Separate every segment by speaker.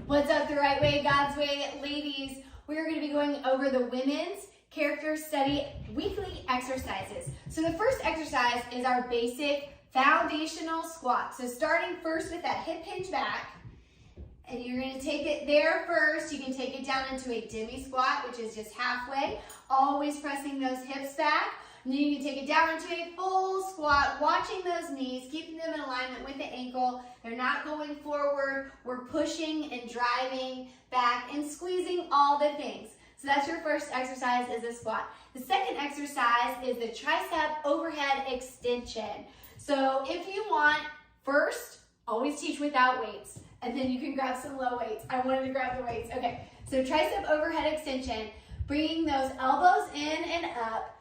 Speaker 1: What's up, The Right Way, God's Way? Ladies, we're going to be going over the women's character study weekly exercises. So the first exercise is our basic foundational squat. So starting first with that hip hinge back, and you're going to take it there first. You can take it down into a demi squat, which is just halfway, always pressing those hips back. And then you can take it down into a full squat, watching those knees, keeping them in alignment with the ankle. They're not going forward. We're pushing and driving back and squeezing all the things. So that's your first exercise, is a squat. The second exercise is the tricep overhead extension. So if you want, first, always teach without weights, and then you can grab some low weights. I wanted to grab the weights. Okay, so tricep overhead extension, bringing those elbows in and up.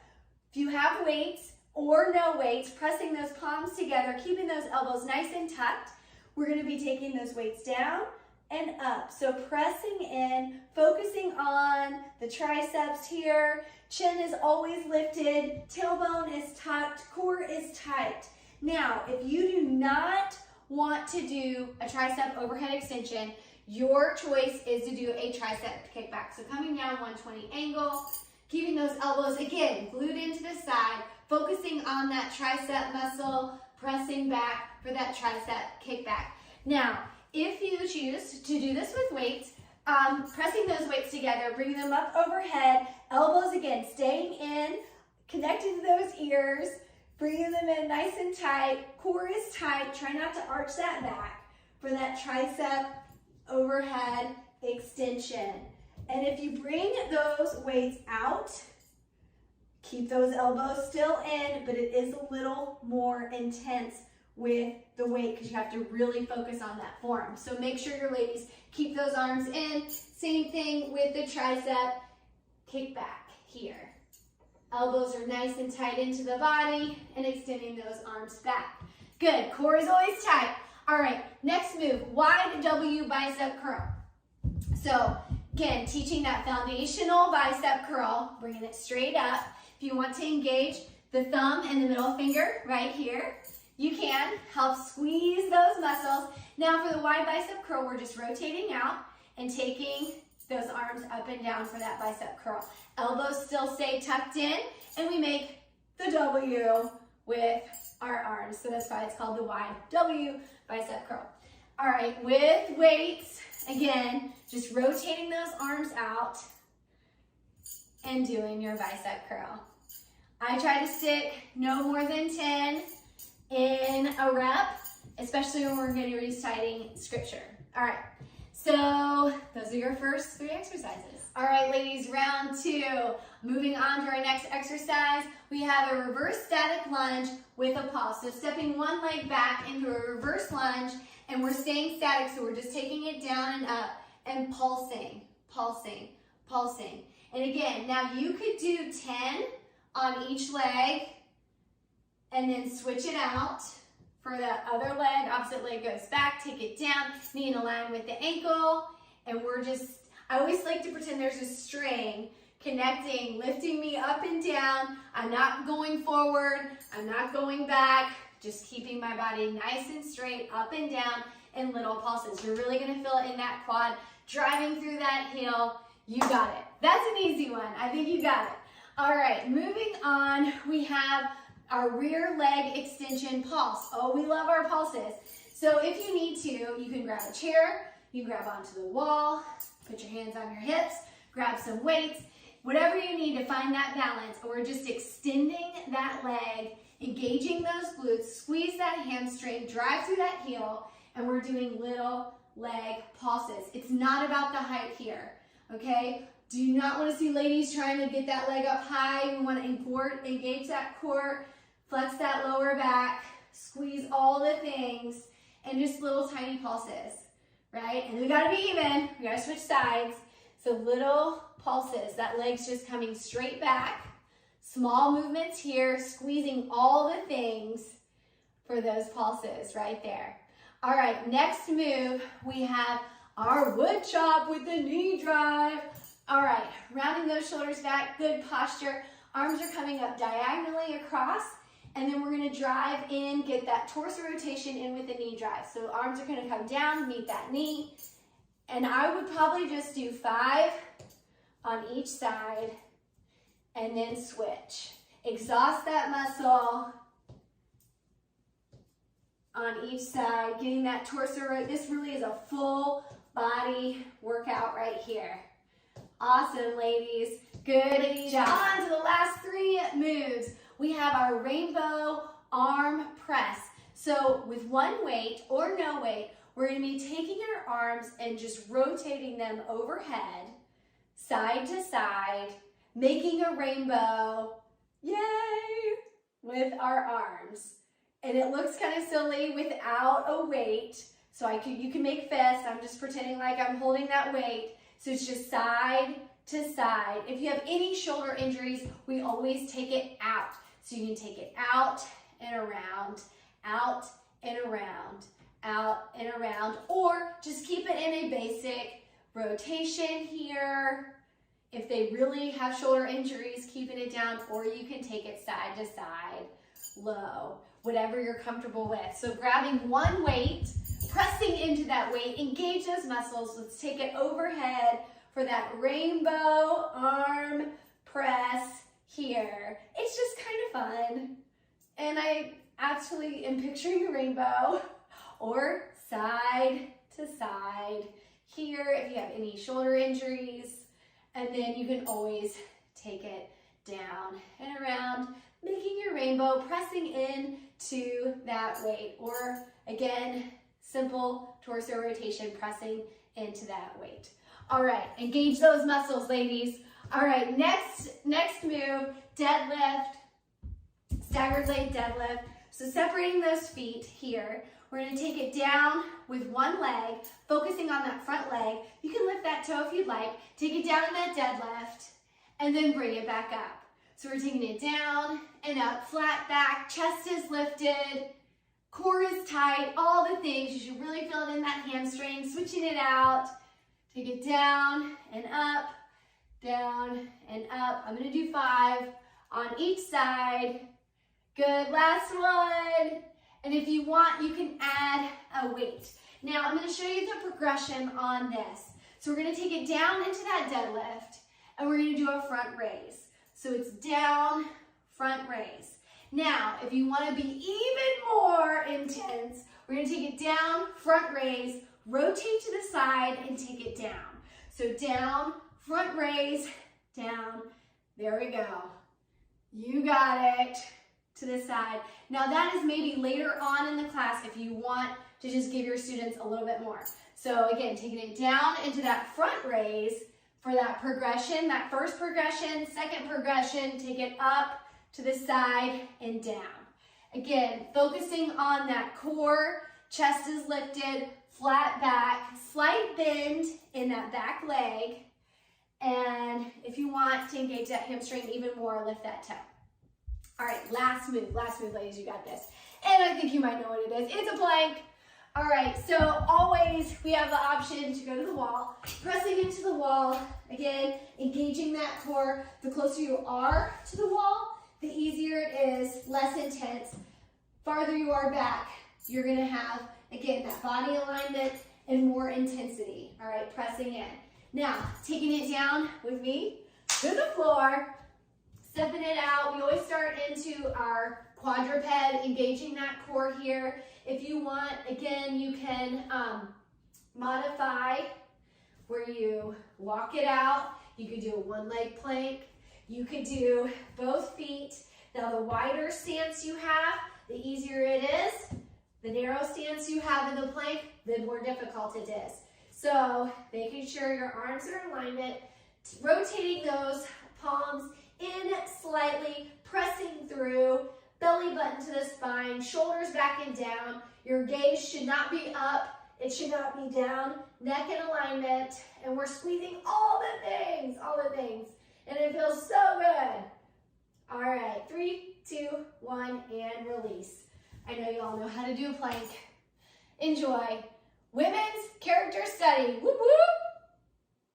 Speaker 1: If you have weights or no weights, pressing those palms together, keeping those elbows nice and tucked. We're going to be taking those weights down and up. So pressing in, focusing on the triceps here. Chin is always lifted, tailbone is tucked, core is tight. Now, if you do not want to do a tricep overhead extension, your choice is to do a tricep kickback. So coming down 120 angle, keeping those elbows, again, glued into the side, focusing on that tricep muscle, pressing back for that tricep kickback. Now, if you choose to do this with weights, pressing those weights together, bringing them up overhead, elbows again, staying in, connected to those ears, bringing them in nice and tight, core is tight, try not to arch that back for that tricep overhead extension. And if you bring those weights out, keep those elbows still in, but it is a little more intense with the weight because you have to really focus on that form. So make sure your ladies keep those arms in. Same thing with the tricep kickback here. Elbows are nice and tight into the body and extending those arms back. Good, core is always tight. All right, next move, wide W bicep curl. So again, teaching that foundational bicep curl, bringing it straight up. If you want to engage the thumb and the middle finger right here, you can help squeeze those muscles. Now for the wide bicep curl, we're just rotating out and taking those arms up and down for that bicep curl. Elbows still stay tucked in, and we make the W with our arms. So that's why it's called the wide W bicep curl. All right, with weights, again, just rotating those arms out and doing your bicep curl. I try to stick no more than 10 in a rep, especially when we're getting reciting scripture. All right, so those are your first 3 exercises. All right, ladies, round 2. Moving on to our next exercise, we have a reverse static lunge with a pulse. So stepping one leg back into a reverse lunge, and we're staying static, so we're just taking it down and up and pulsing, pulsing, pulsing. And again, now you could do 10 on each leg and then switch it out for the other leg. Opposite leg goes back, take it down, knee in line with the ankle. And we're just, I always like to pretend there's a string connecting, lifting me up and down. I'm not going forward, I'm not going back. Just keeping my body nice and straight, up and down, in little pulses. You're really gonna feel it in that quad, driving through that heel. You got it. That's an easy one. I think you got it. All right, moving on, we have our rear leg extension pulse. Oh, we love our pulses. So if you need to, you can grab a chair, you grab onto the wall, put your hands on your hips, grab some weights, whatever you need to find that balance. We're just extending that leg, engaging those glutes, squeeze that hamstring, drive through that heel, and we're doing little leg pulses. It's not about the height here, okay? Do not want to see ladies trying to get that leg up high. We want to engage that core, flex that lower back, squeeze all the things, and just little tiny pulses, right? And we got to be even. We got to switch sides. So little pulses. That leg's just coming straight back. Small movements here, squeezing all the things for those pulses right there. All right, next move, we have our wood chop with the knee drive. All right, rounding those shoulders back, good posture. Arms are coming up diagonally across, and then we're gonna drive in, get that torso rotation in with the knee drive. So arms are gonna come down, meet that knee, And I would probably just do 5 on each side and then switch. Exhaust that muscle on each side, getting that torso. This really is a full body workout right here. Awesome, ladies. Good job. On to the last 3 moves. We have our rainbow arm press. So with one weight or no weight, we're going to be taking our arms and just rotating them overhead, side to side, making a rainbow, yay, with our arms. And it looks kind of silly without a weight. So you can make fists. I'm just pretending like I'm holding that weight. So it's just side to side. If you have any shoulder injuries, we always take it out. So you can take it out and around, out and around, out and around, or just keep it in a basic rotation here. If they really have shoulder injuries, keeping it down, or you can take it side to side, low, whatever you're comfortable with. So grabbing one weight, pressing into that weight, engage those muscles. Let's take it overhead for that rainbow arm press here. It's just kind of fun. And I actually am picturing a rainbow, or side to side here if you have any shoulder injuries. And then you can always take it down and around, making your rainbow, pressing in to that weight. Or again, simple torso rotation, pressing into that weight. All right, engage those muscles, ladies. All right, next move, deadlift, staggered leg deadlift. So separating those feet here, we're gonna take it down with one leg, focusing on that front leg. You can lift that toe if you'd like. Take it down in that deadlift, and then bring it back up. So we're taking it down and up, flat back, chest is lifted, core is tight, all the things. You should really feel it in that hamstring, switching it out. Take it down and up, down and up. I'm gonna do 5 on each side. Good, last one. And if you want, you can add a weight. Now, I'm gonna show you the progression on this. So we're gonna take it down into that deadlift, and we're gonna do a front raise. So it's down, front raise. Now, if you wanna be even more intense, we're gonna take it down, front raise, rotate to the side, and take it down. So down, front raise, down, there we go. You got it. To the side. Now that is maybe later on in the class if you want to just give your students a little bit more. So again, taking it down into that front raise for that progression, that first progression, second progression, take it up to the side and down. Again, focusing on that core, chest is lifted, flat back, slight bend in that back leg. And if you want to engage that hamstring even more, lift that toe. All right, last move, ladies, you got this. And I think you might know what it is. It's a plank. All right, so always we have the option to go to the wall, pressing into the wall. Again, engaging that core. The closer you are to the wall, the easier it is, less intense. Farther you are back, you're gonna have, again, that body alignment and more intensity. All right, pressing in. Now, taking it down with me to the floor. Stepping it out, we always start into our quadruped, engaging that core here. If you want, again, you can modify where you walk it out. You could do a one-leg plank. You could do both feet. Now, the wider stance you have, the easier it is. The narrow stance you have in the plank, the more difficult it is. So, making sure your arms are in alignment, rotating those palms in slightly, pressing through, belly button to the spine, shoulders back and down. Your gaze should not be up, it should not be down, neck in alignment, and we're squeezing all the things, and it feels so good. All right, 3, 2, 1, and release. I know you all know how to do a plank. Enjoy. Women's character study, whoop whoop.